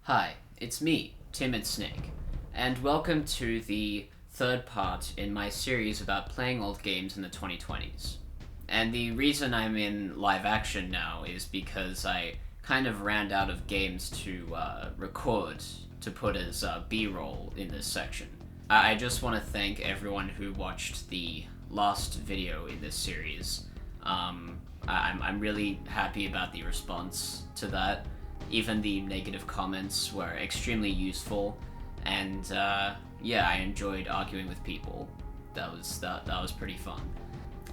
Hi, it's me, Timid Snake, and welcome to the third part in my series about playing old games in the 2020s. And the reason I'm in live action now is because I kind of ran out of games to record to put as B-roll in this section. I just want to thank everyone who watched the last video in this series. I'm really happy about the response to that. Even the negative comments were extremely useful, and yeah, I enjoyed arguing with people. That was pretty fun.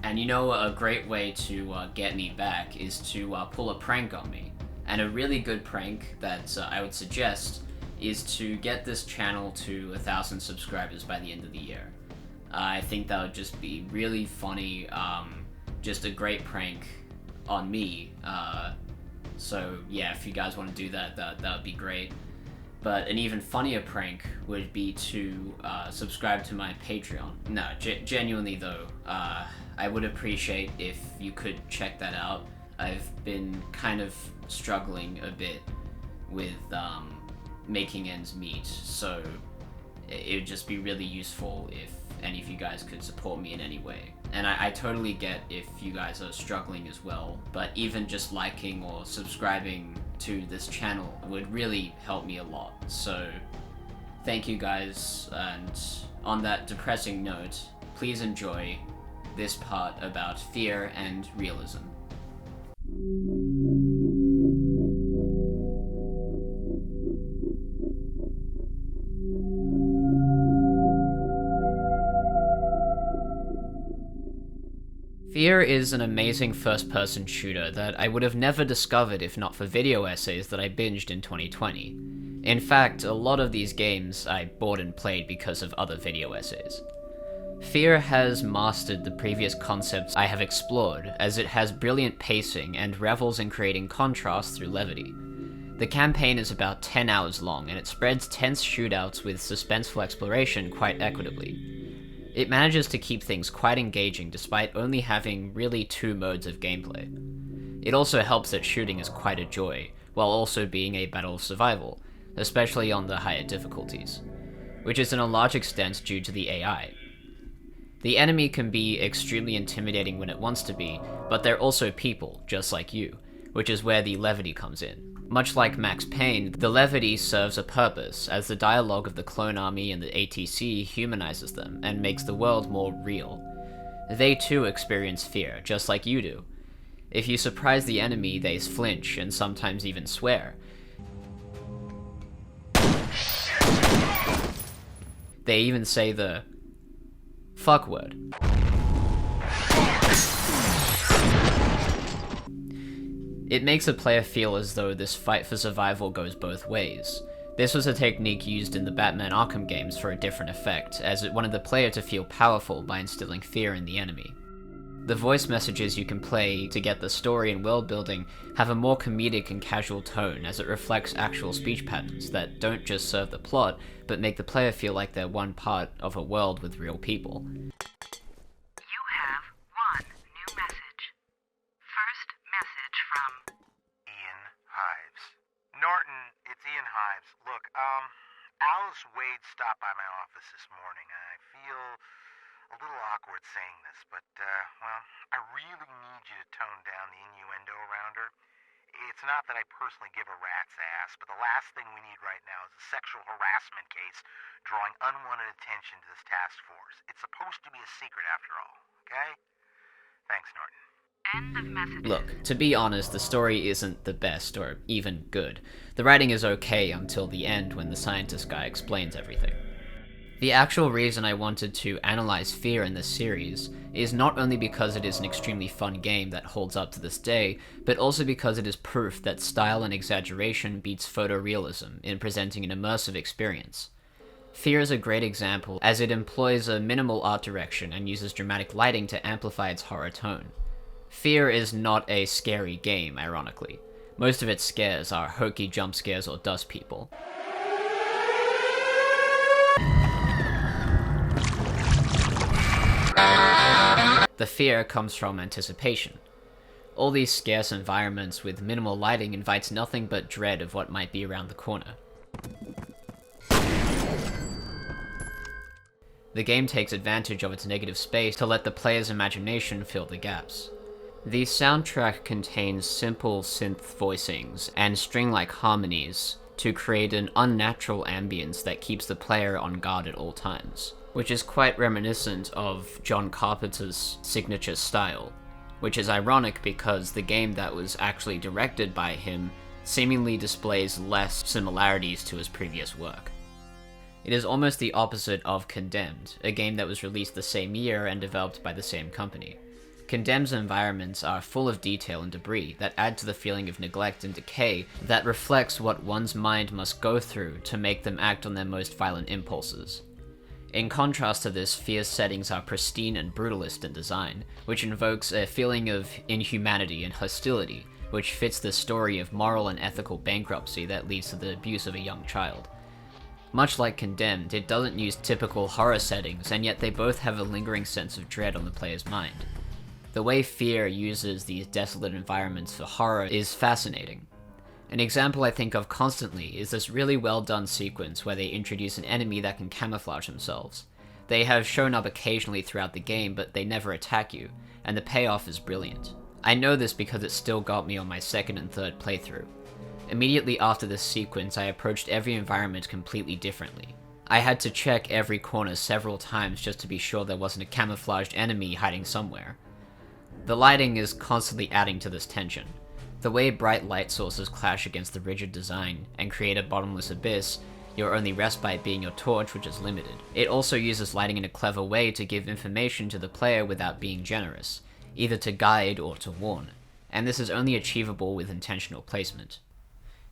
And you know, a great way to get me back is to pull a prank on me. And a really good prank that I would suggest is to get this channel to 1,000 subscribers by the end of the year. I think that would just be really funny, just a great prank on me. So yeah, if you guys want to do that would be great. But an even funnier prank would be to subscribe to my Patreon. No, genuinely though, I would appreciate if you could check that out. I've been kind of struggling a bit with making ends meet, so it would just be really useful if any of you guys could support me in any way. And I totally get if you guys are struggling as well, but even just liking or subscribing to this channel would really help me a lot. So thank you guys, and on that depressing note, please enjoy this part about fear and realism. F.E.A.R is an amazing first-person shooter that I would have never discovered if not for video essays that I binged in 2020. In fact, a lot of these games I bought and played because of other video essays. F.E.A.R has mastered the previous concepts I have explored, as it has brilliant pacing and revels in creating contrast through levity. The campaign is about 10 hours long, and it spreads tense shootouts with suspenseful exploration quite equitably. It manages to keep things quite engaging despite only having really two modes of gameplay. It also helps that shooting is quite a joy, while also being a battle of survival, especially on the higher difficulties, which is in a large extent due to the AI. The enemy can be extremely intimidating when it wants to be, but they're also people, just like you, which is where the levity comes in. Much like Max Payne, the levity serves a purpose, as the dialogue of the clone army and the ATC humanizes them and makes the world more real. They too experience fear, just like you do. If you surprise the enemy, they flinch and sometimes even swear. They even say the fuck word. It makes a player feel as though this fight for survival goes both ways. This was a technique used in the Batman Arkham games for a different effect, as it wanted the player to feel powerful by instilling fear in the enemy. The voice messages you can play to get the story and world building have a more comedic and casual tone, as it reflects actual speech patterns that don't just serve the plot, but make the player feel like they're one part of a world with real people. You have one new message. First message from Ian Hives. Norton, it's Ian Hives. Look, Alice Wade stopped by my office this morning. I feel a little awkward saying this, but, well, I really need you to tone down the innuendo around her. It's not that I personally give a rat's ass, but the last thing we need right now is a sexual harassment case drawing unwanted attention to this task force. It's supposed to be a secret after all, okay? Thanks, Norton. end of messages. Look, to be honest, the story isn't the best or even good. The writing is okay until the end when the scientist guy explains everything. The actual reason I wanted to analyze F.E.A.R in this series is not only because it is an extremely fun game that holds up to this day, but also because it is proof that style and exaggeration beats photorealism in presenting an immersive experience. F.E.A.R is a great example, as it employs a minimal art direction and uses dramatic lighting to amplify its horror tone. F.E.A.R is not a scary game, ironically. Most of its scares are hokey jump scares or dust people. The fear comes from anticipation. All these scarce environments with minimal lighting invites nothing but dread of what might be around the corner. The game takes advantage of its negative space to let the player's imagination fill the gaps. The soundtrack contains simple synth voicings and string-like harmonies to create an unnatural ambience that keeps the player on guard at all times, which is quite reminiscent of John Carpenter's signature style, which is ironic because the game that was actually directed by him seemingly displays less similarities to his previous work. It is almost the opposite of Condemned, a game that was released the same year and developed by the same company. Condemned's environments are full of detail and debris that add to the feeling of neglect and decay that reflects what one's mind must go through to make them act on their most violent impulses. In contrast to this, F.E.A.R's settings are pristine and brutalist in design, which invokes a feeling of inhumanity and hostility, which fits the story of moral and ethical bankruptcy that leads to the abuse of a young child. Much like Condemned, it doesn't use typical horror settings, and yet they both have a lingering sense of dread on the player's mind. The way F.E.A.R uses these desolate environments for horror is fascinating. An example I think of constantly is this really well done sequence where they introduce an enemy that can camouflage themselves. They have shown up occasionally throughout the game, but they never attack you, and the payoff is brilliant. I know this because it still got me on my second and third playthrough. Immediately after this sequence, I approached every environment completely differently. I had to check every corner several times just to be sure there wasn't a camouflaged enemy hiding somewhere. The lighting is constantly adding to this tension. The way bright light sources clash against the rigid design and create a bottomless abyss, your only respite being your torch, which is limited. It also uses lighting in a clever way to give information to the player without being generous, either to guide or to warn, and this is only achievable with intentional placement.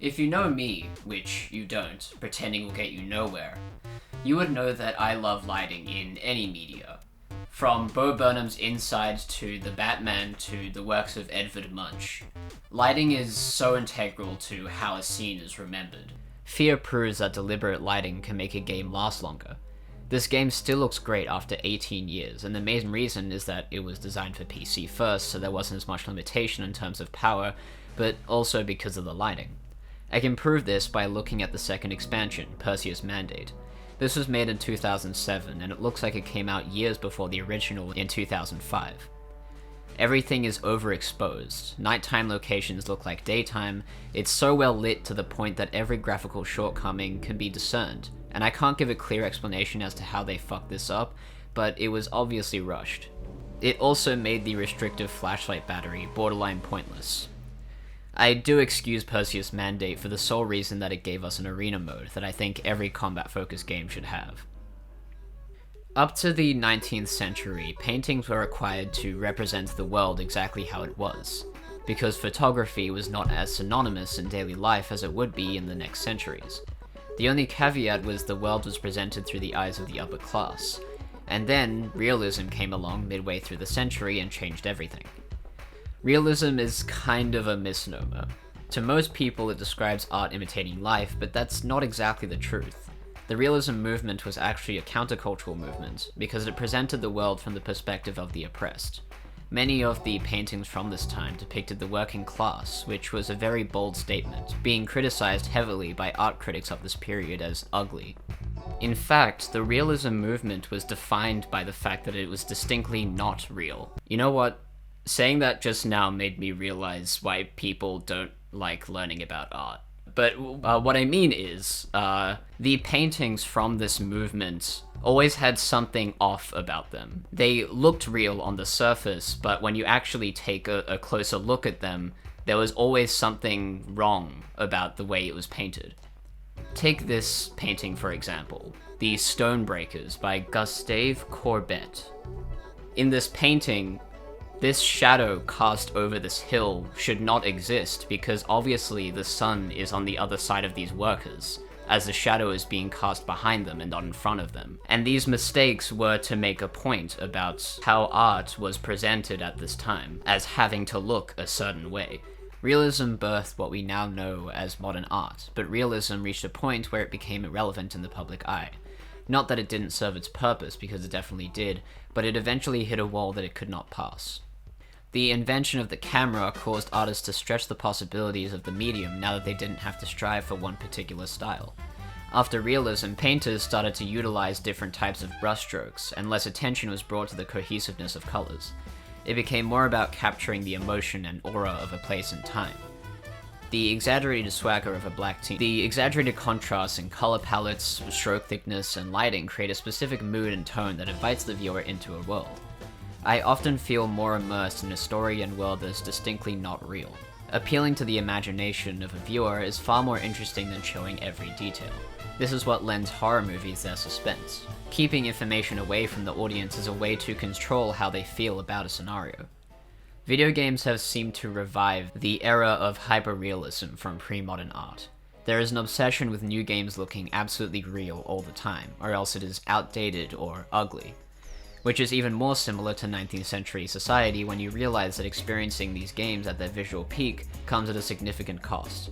If you know me, which you don't, pretending will get you nowhere, you would know that I love lighting in any media. From Bo Burnham's Inside to The Batman to the works of Edvard Munch. Lighting is so integral to how a scene is remembered. F.E.A.R proves that deliberate lighting can make a game last longer. This game still looks great after 18 years, and the main reason is that it was designed for PC first, so there wasn't as much limitation in terms of power, but also because of the lighting. I can prove this by looking at the second expansion, Perseus Mandate. This was made in 2007, and it looks like it came out years before the original in 2005. Everything is overexposed, nighttime locations look like daytime, it's so well lit to the point that every graphical shortcoming can be discerned, and I can't give a clear explanation as to how they fucked this up, but it was obviously rushed. It also made the restrictive flashlight battery borderline pointless. I do excuse Perseus Mandate for the sole reason that it gave us an arena mode that I think every combat-focused game should have. Up to the 19th century, paintings were required to represent the world exactly how it was, because photography was not as synonymous in daily life as it would be in the next centuries. The only caveat was the world was presented through the eyes of the upper class, and then realism came along midway through the century and changed everything. Realism is kind of a misnomer. To most people it describes art imitating life, but that's not exactly the truth. The realism movement was actually a countercultural movement, because it presented the world from the perspective of the oppressed. Many of the paintings from this time depicted the working class, which was a very bold statement, being criticized heavily by art critics of this period as ugly. In fact, the realism movement was defined by the fact that it was distinctly not real. You know what? Saying that just now made me realize why people don't like learning about art. But what I mean is, the paintings from this movement always had something off about them. They looked real on the surface, but when you actually take a closer look at them, there was always something wrong about the way it was painted. Take this painting for example, The Stonebreakers by Gustave Courbet. In this painting, this shadow cast over this hill should not exist because obviously the sun is on the other side of these workers, as the shadow is being cast behind them and not in front of them. And these mistakes were to make a point about how art was presented at this time, as having to look a certain way. Realism birthed what we now know as modern art, but realism reached a point where it became irrelevant in the public eye. Not that it didn't serve its purpose, because it definitely did, but it eventually hit a wall that it could not pass. The invention of the camera caused artists to stretch the possibilities of the medium now that they didn't have to strive for one particular style. After realism, painters started to utilize different types of brushstrokes, and less attention was brought to the cohesiveness of colors. It became more about capturing the emotion and aura of a place and time. The exaggerated swagger of a black team. The exaggerated contrasts in color palettes, stroke thickness, and lighting create a specific mood and tone that invites the viewer into a world. I often feel more immersed in a story and world that is distinctly not real. Appealing to the imagination of a viewer is far more interesting than showing every detail. This is what lends horror movies their suspense. Keeping information away from the audience is a way to control how they feel about a scenario. Video games have seemed to revive the era of hyperrealism from pre-modern art. There is an obsession with new games looking absolutely real all the time, or else it is outdated or ugly. Which is even more similar to 19th century society when you realize that experiencing these games at their visual peak comes at a significant cost.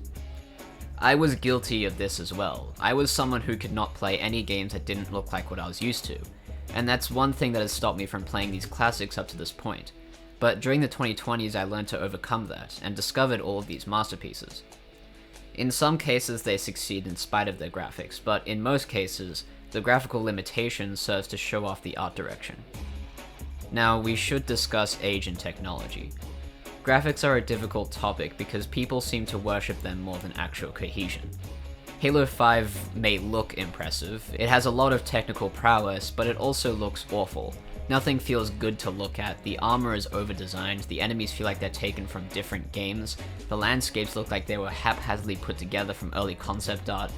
I was guilty of this as well. I was someone who could not play any games that didn't look like what I was used to, and that's one thing that has stopped me from playing these classics up to this point. But during the 2020s I learned to overcome that, and discovered all of these masterpieces. In some cases they succeed in spite of their graphics, but in most cases, the graphical limitation serves to show off the art direction. Now, we should discuss age and technology. Graphics are a difficult topic because people seem to worship them more than actual cohesion. Halo 5 may look impressive, it has a lot of technical prowess, but it also looks awful. Nothing feels good to look at, the armor is over-designed, the enemies feel like they're taken from different games, the landscapes look like they were haphazardly put together from early concept art.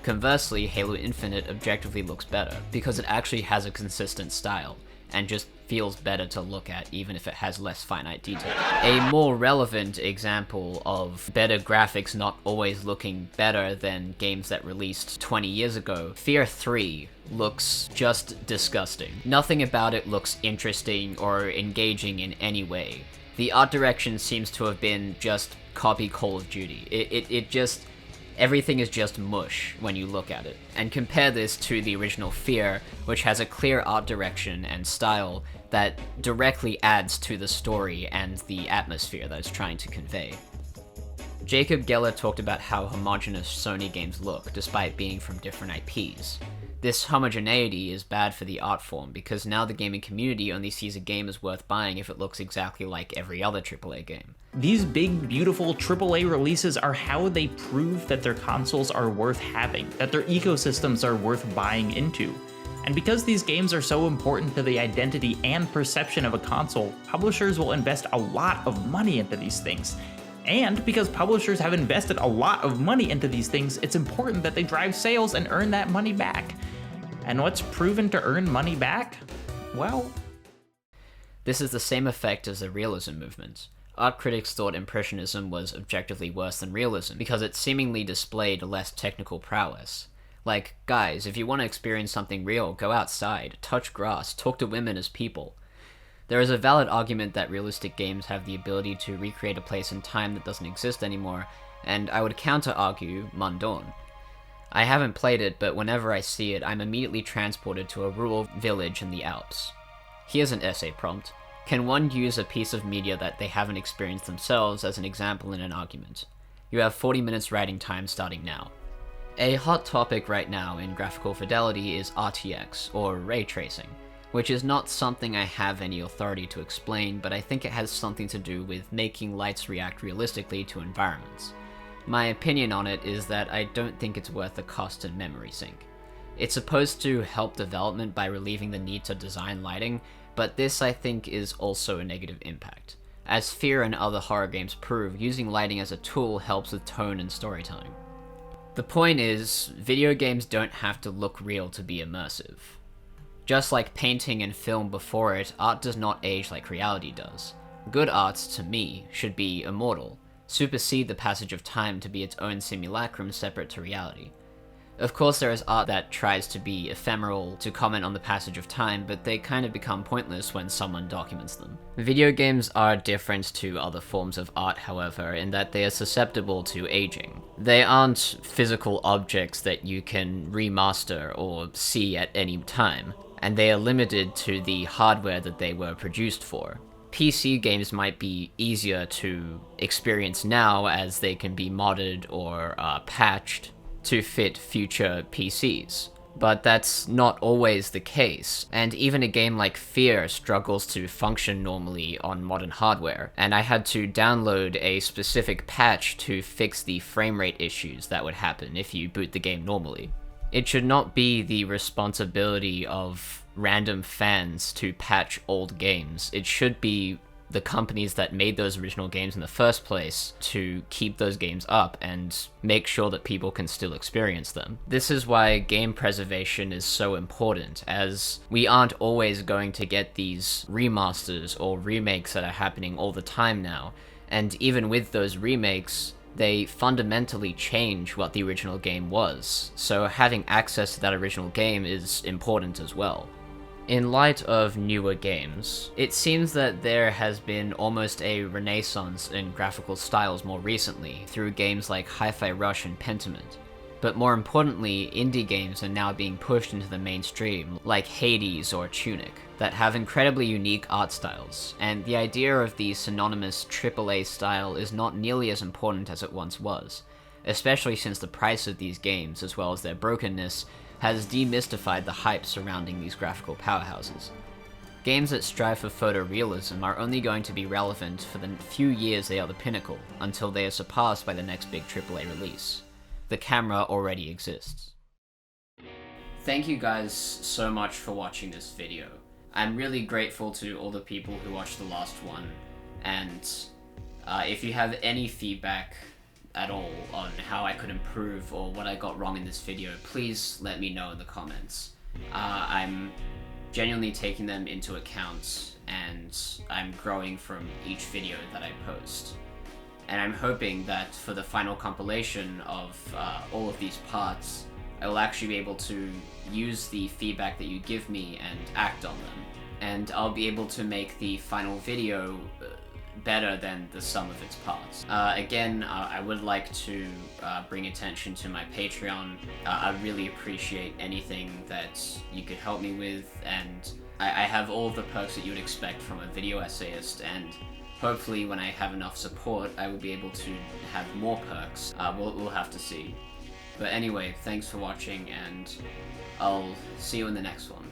Conversely, Halo Infinite objectively looks better, because it actually has a consistent style, and just feels better to look at even if it has less finite detail. A more relevant example of better graphics not always looking better than games that released 20 years ago, F.E.A.R 3 looks just disgusting. Nothing about it looks interesting or engaging in any way. The art direction seems to have been just copy Call of Duty. Everything is just mush when you look at it. And compare this to the original F.E.A.R, which has a clear art direction and style that directly adds to the story and the atmosphere that it's trying to convey. Jacob Geller talked about how homogeneous Sony games look, despite being from different IPs. This homogeneity is bad for the art form, because now the gaming community only sees a game as worth buying if it looks exactly like every other AAA game. These big, beautiful AAA releases are how they prove that their consoles are worth having, that their ecosystems are worth buying into. And because these games are so important to the identity and perception of a console, publishers will invest a lot of money into these things. And because publishers have invested a lot of money into these things, it's important that they drive sales and earn that money back. And what's proven to earn money back? Well, this is the same effect as the realism movement. Art critics thought Impressionism was objectively worse than realism because it seemingly displayed less technical prowess. Like, guys, if you want to experience something real, go outside, touch grass, talk to women as people. There is a valid argument that realistic games have the ability to recreate a place and time that doesn't exist anymore, and I would counter-argue Mundorn. I haven't played it, but whenever I see it, I'm immediately transported to a rural village in the Alps. Here's an essay prompt. Can one use a piece of media that they haven't experienced themselves as an example in an argument? You have 40 minutes writing time starting now. A hot topic right now in graphical fidelity is RTX, or ray tracing, which is not something I have any authority to explain, but I think it has something to do with making lights react realistically to environments. My opinion on it is that I don't think it's worth the cost and memory sink. It's supposed to help development by relieving the need to design lighting, but this I think is also a negative impact. As F.E.A.R and other horror games prove, using lighting as a tool helps with tone and storytelling. The point is, video games don't have to look real to be immersive. Just like painting and film before it, art does not age like reality does. Good art, to me, should be immortal, supersede the passage of time to be its own simulacrum separate to reality. Of course there is art that tries to be ephemeral, to comment on the passage of time, but they kind of become pointless when someone documents them. Video games are different to other forms of art, however, in that they are susceptible to aging. They aren't physical objects that you can remaster or see at any time, and they are limited to the hardware that they were produced for. PC games might be easier to experience now as they can be modded or patched to fit future PCs. But that's not always the case, and even a game like F.E.A.R struggles to function normally on modern hardware, and I had to download a specific patch to fix the frame rate issues that would happen if you boot the game normally. It should not be the responsibility of random fans to patch old games. It should be the companies that made those original games in the first place to keep those games up and make sure that people can still experience them. This is why game preservation is so important, as we aren't always going to get these remasters or remakes that are happening all the time now, and even with those remakes, they fundamentally change what the original game was, so having access to that original game is important as well. In light of newer games, it seems that there has been almost a renaissance in graphical styles more recently, through games like Hi-Fi Rush and Pentiment. But more importantly, indie games are now being pushed into the mainstream, like Hades or Tunic, that have incredibly unique art styles, and the idea of the synonymous AAA style is not nearly as important as it once was, especially since the price of these games, as well as their brokenness, has demystified the hype surrounding these graphical powerhouses. Games that strive for photorealism are only going to be relevant for the few years they are the pinnacle, until they are surpassed by the next big AAA release. The camera already exists. Thank you guys so much for watching this video. I'm really grateful to all the people who watched the last one, and if you have any feedback at all on how I could improve or what I got wrong in this video, please let me know in the comments. I'm genuinely taking them into account, and I'm growing from each video that I post. And I'm hoping that for the final compilation of all of these parts, I will actually be able to use the feedback that you give me and act on them. And I'll be able to make the final video better than the sum of its parts. Again, I would like to bring attention to my Patreon. I really appreciate anything that you could help me with, and I have all of the perks that you would expect from a video essayist, and hopefully when I have enough support, I will be able to have more perks. We'll have to see. But anyway, thanks for watching, and I'll see you in the next one.